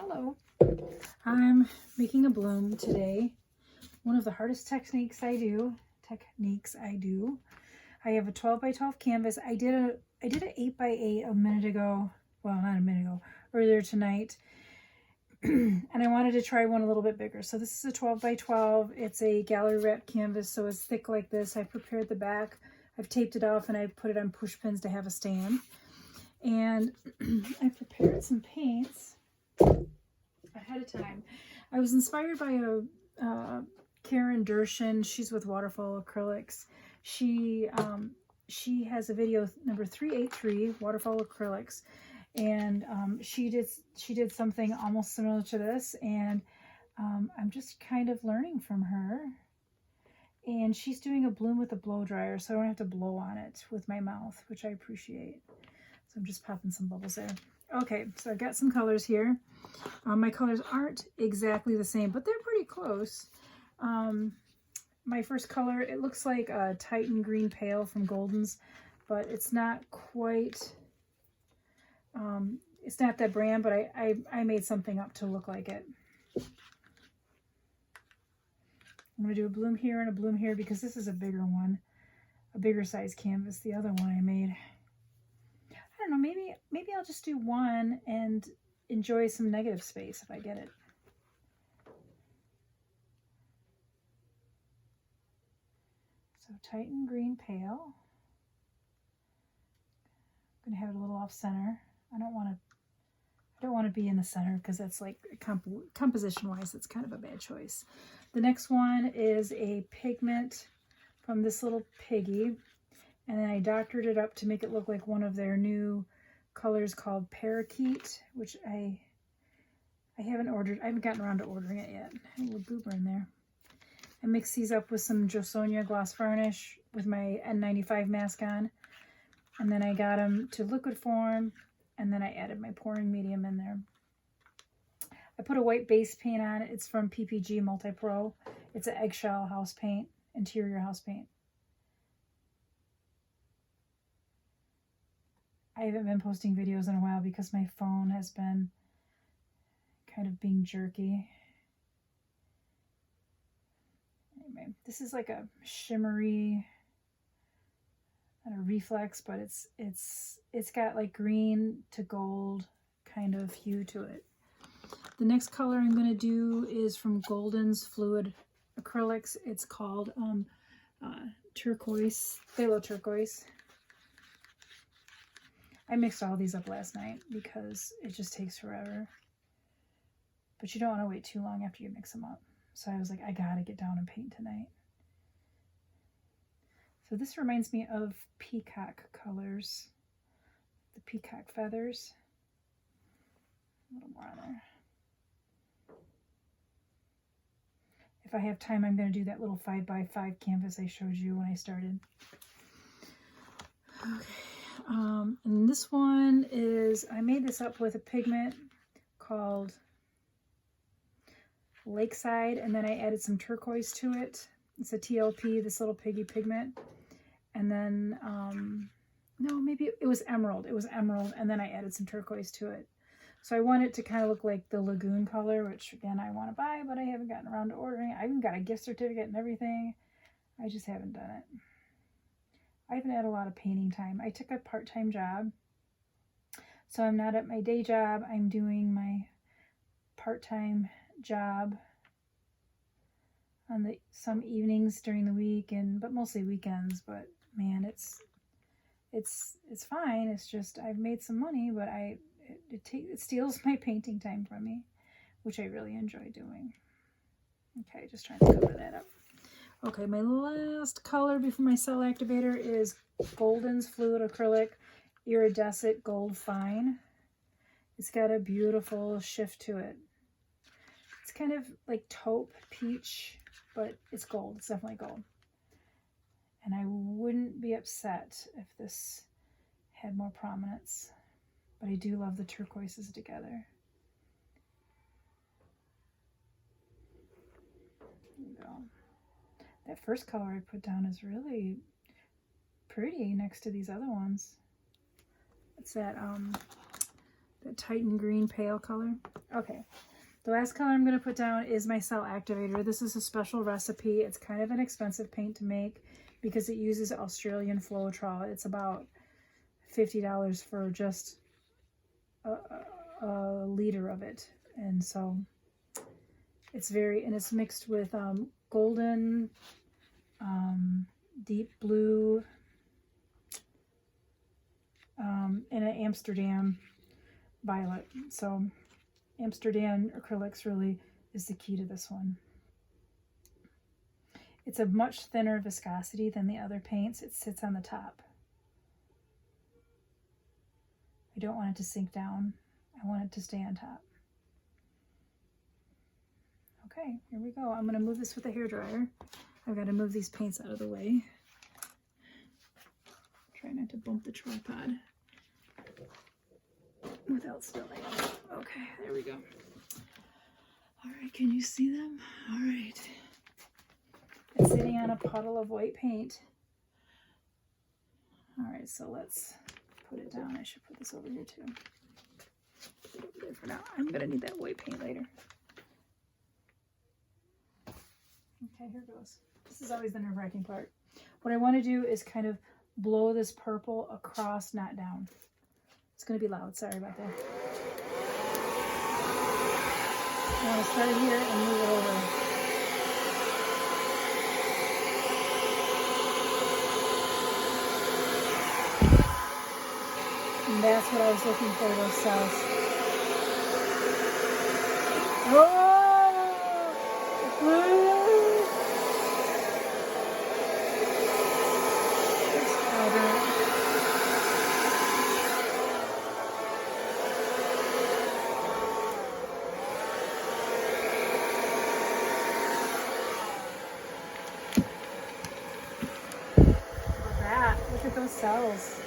Hello. I'm making a bloom today. One of the hardest techniques I do. I have a 12 by 12 canvas. I did an 8 by 8 a minute ago. Well, not a minute ago, earlier tonight. And I wanted to try one a little bit bigger. So this is a 12 by 12. It's a gallery wrap canvas, so it's thick like this. I prepared the back. I've taped it off and I put it on push pins to have a stand. And I prepared some paints ahead of time. I was inspired by a Karen Dershin. She's with Waterfall Acrylics. She has a video number 383, Waterfall Acrylics, and she did something almost similar to this, and I'm just kind of learning from her. And she's doing a bloom with a blow dryer, so I don't have to blow on it with my mouth, which I appreciate. So I'm just popping some bubbles there. Okay, so I've got some colors here. My colors aren't exactly the same, but they're pretty close. My first color, it looks like a Titan Green Pale from Golden's, but it's not quite, it's not that brand, but I made something up to look like it. I'm going to do a bloom here and a bloom here because this is a bigger one, a bigger size canvas. The other one I made, I don't know, maybe I'll just do one and enjoy some negative space if I get it. So Titan Green Pale. I'm going to have it a little off center. I don't want to be in the center because that's like composition wise, it's kind of a bad choice. The next one is a pigment from this little piggy, and then I doctored it up to make it look like one of their new colors called Parakeet, which I haven't ordered. I haven't gotten around to ordering it yet. A little goober in there. I mixed these up with some Josonia gloss varnish with my N95 mask on, and then I got them to liquid form, and then I added my pouring medium in there. I put a white base paint on it. It's from PPG Multi Pro. It's an eggshell house paint, interior house paint. I haven't been posting videos in a while because my phone has been kind of being jerky. Anyway, this is like a shimmery, not a reflex, but it's got like green to gold kind of hue to it. The next color I'm going to do is from Golden's Fluid Acrylics. It's called Turquoise, Phthalo Turquoise. I mixed all these up last night because it just takes forever. But you don't want to wait too long after you mix them up. So I was like, I gotta get down and paint tonight. So this reminds me of peacock colors. The peacock feathers. A little more on there. If I have time, I'm going to do that little 5x5 canvas I showed you when I started. Okay. And this one is, I made this up with a pigment called Lakeside, and then I added some turquoise to it. It's a TLP, this little piggy pigment. And then, no, maybe it was emerald. It was emerald, and then I added some turquoise to it. So I want it to kind of look like the lagoon color, which again, I want to buy, but I haven't gotten around to ordering it. I even got a gift certificate and everything. I just haven't done it. I haven't had a lot of painting time. I took a part-time job, so I'm not at my day job. I'm doing my part-time job on some evenings during the week, but mostly weekends. But man, it's fine. It's just I've made some money, but it steals my painting time from me, which I really enjoy doing. Okay, just trying to cover that up. Okay, my last color before my cell activator is Golden's Fluid Acrylic Iridescent Gold Fine. It's got a beautiful shift to it. It's kind of like taupe peach, but it's gold. It's definitely gold. And I wouldn't be upset if this had more prominence. But I do love the turquoises together. There you go. That first color I put down is really pretty next to these other ones. It's that Titan Green Pale color. Okay. The last color I'm going to put down is my Cell Activator. This is a special recipe. It's kind of an expensive paint to make because it uses Australian Floetrol. It's about $50 for just a liter of it. And so it's it's mixed with golden, deep blue, and an Amsterdam violet. So Amsterdam acrylics really is the key to this one. It's a much thinner viscosity than the other paints. It sits on the top. I don't want it to sink down. I want it to stay on top. Okay, here we go. I'm going to move this with a hairdryer. I've got to move these paints out of the way. Try not to bump the tripod without spilling. Okay, there we go. All right, can you see them? All right. It's sitting on a puddle of white paint. All right, so let's put it down. I should put this over here too. Put it over there for now. I'm gonna need that white paint later. Okay, here goes. This is always the nerve-wracking part. What I want to do is kind of blow this purple across, not down. It's going to be loud. Sorry about that. I want to start here and move it over. And that's what I was looking for, those cells. Oh! Look at those cells.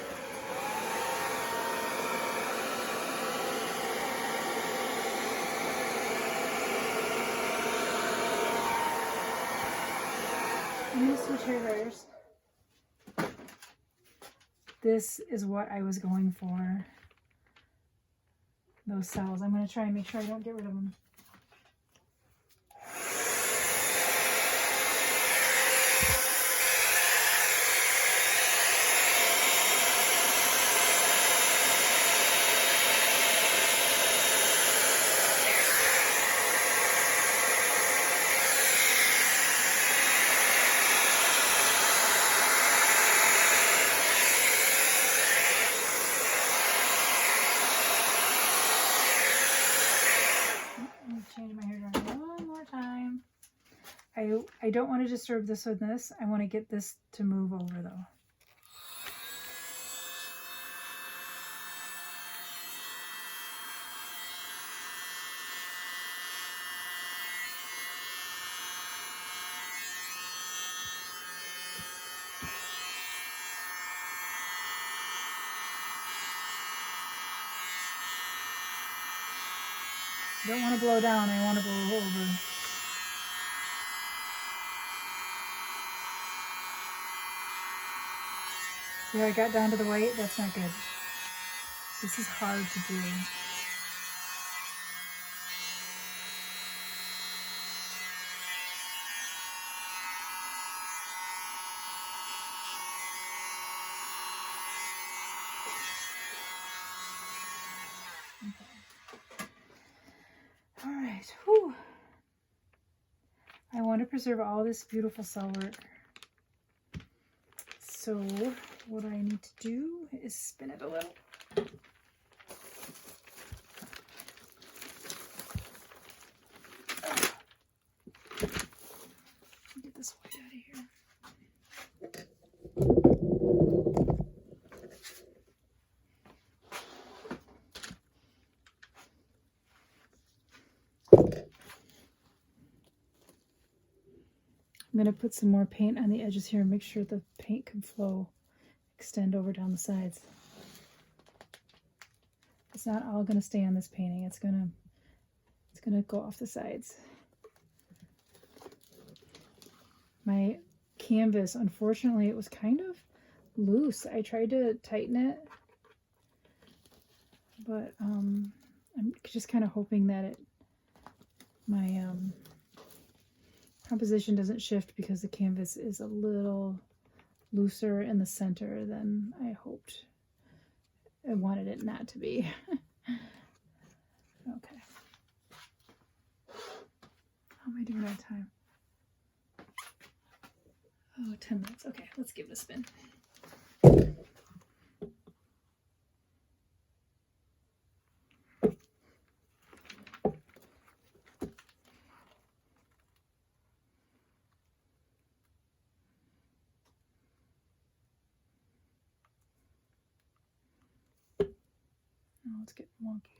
I'm going to switch hair dryers. This is what I was going for. Those cells. I'm going to try and make sure I don't get rid of them. Change my hair dryer one more time. I don't want to disturb this with this. I want to get this to move over though. I don't want to blow down, I want to blow over. Here I got down to the white, that's not good. This is hard to do. All right, whew. I want to preserve all this beautiful cell work. So what I need to do is spin it a little. Get this white out of here. I'm going to put some more paint on the edges here and make sure the paint can flow, extend over down the sides. It's not all going to stay on this painting. It's going to go off the sides. My canvas, unfortunately, it was kind of loose. I tried to tighten it, but just kind of hoping that my composition doesn't shift because the canvas is a little looser in the center than I hoped. I wanted it not to be. Okay. How am I doing on time? Oh, 10 minutes. Okay, let's give it a spin. Oh, let's get wonky.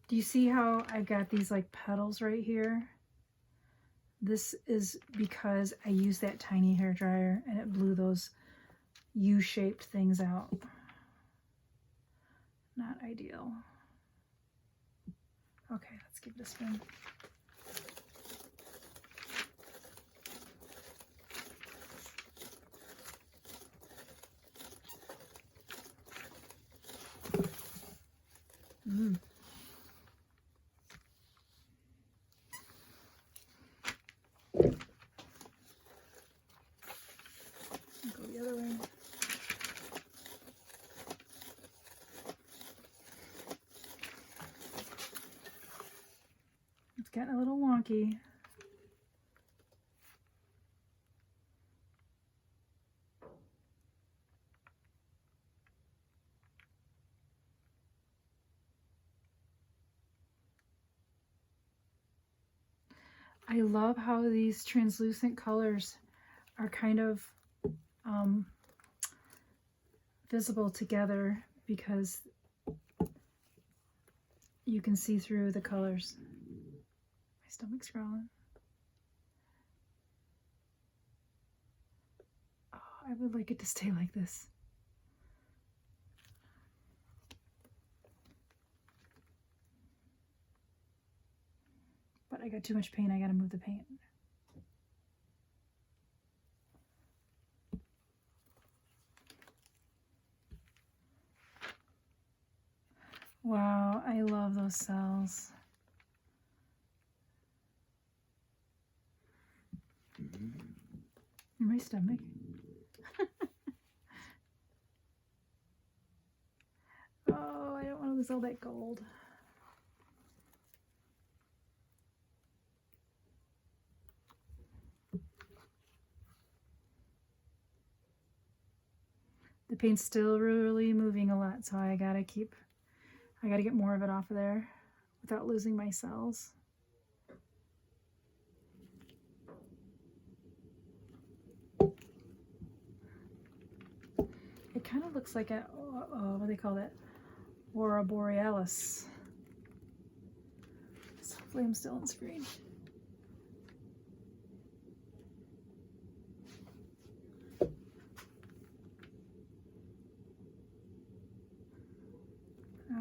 Do you see how I got these like petals right here? This is because I used that tiny hair dryer and it blew those U-shaped things out. Not ideal. Okay, let's give it a spin. Go the other way. It's getting a little wonky. I love how these translucent colors are kind of visible together because you can see through the colors. My stomach's growling. Oh, I would like it to stay like this. But I got too much paint, I gotta move the paint. Wow, I love those cells. My stomach. Oh, I don't want to lose all that gold. The paint's still really moving a lot, so I gotta get more of it off of there without losing my cells. It kind of looks like a, what do they call that? Aurora Borealis. So hopefully I'm still on screen.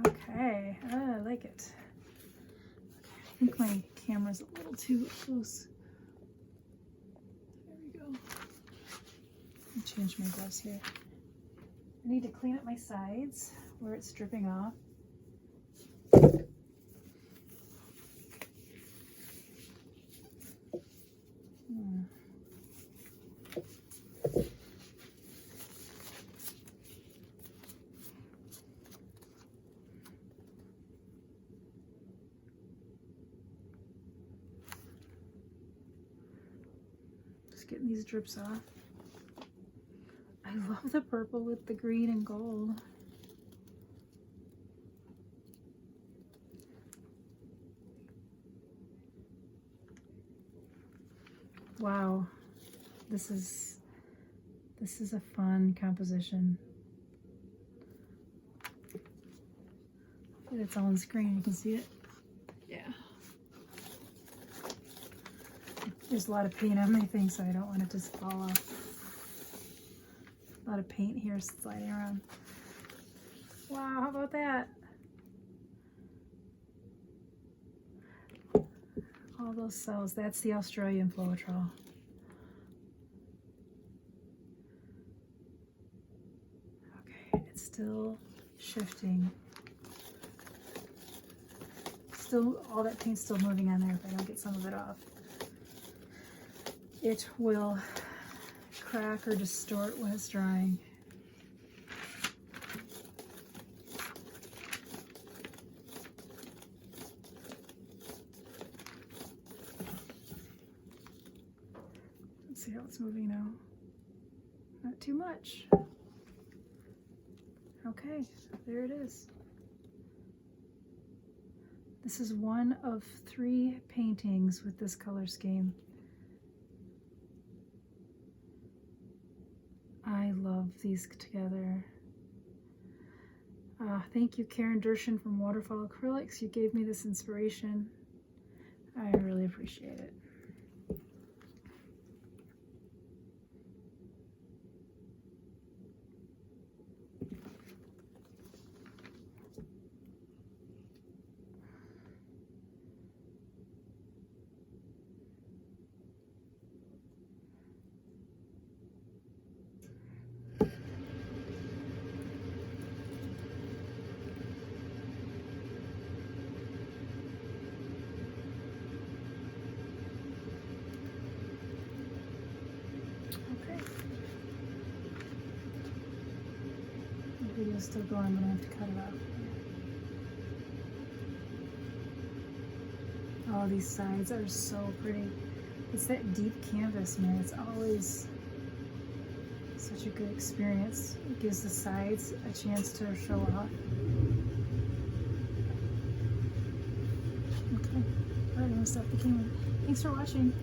Okay, I like it. Okay, I think my camera's a little too close. There we go. I'll change my gloves here. I need to clean up my sides where it's dripping off. Just getting these drips off. I love the purple with the green and gold. Wow, this is a fun composition. It's all on screen, you can see it. Yeah. There's a lot of paint on my thing, so I don't want it to just fall off. A lot of paint here sliding around. Wow, how about that? All those cells, that's the Australian Floetrol. It's still shifting. Still, all that paint's still moving on there if I don't get some of it off. It will crack or distort when it's drying. Let's see how it's moving now. Not too much. Okay, there it is. This is one of 3 paintings with this color scheme. I love these together. Thank you, Karen Dershin from Waterfall Acrylics. You gave me this inspiration. I really appreciate it. The video's still going, I'm gonna have to cut it off. Oh, these sides are so pretty. It's that deep canvas, man. It's always such a good experience. It gives the sides a chance to show off. Okay, all right, I'm gonna stop the camera. Thanks for watching.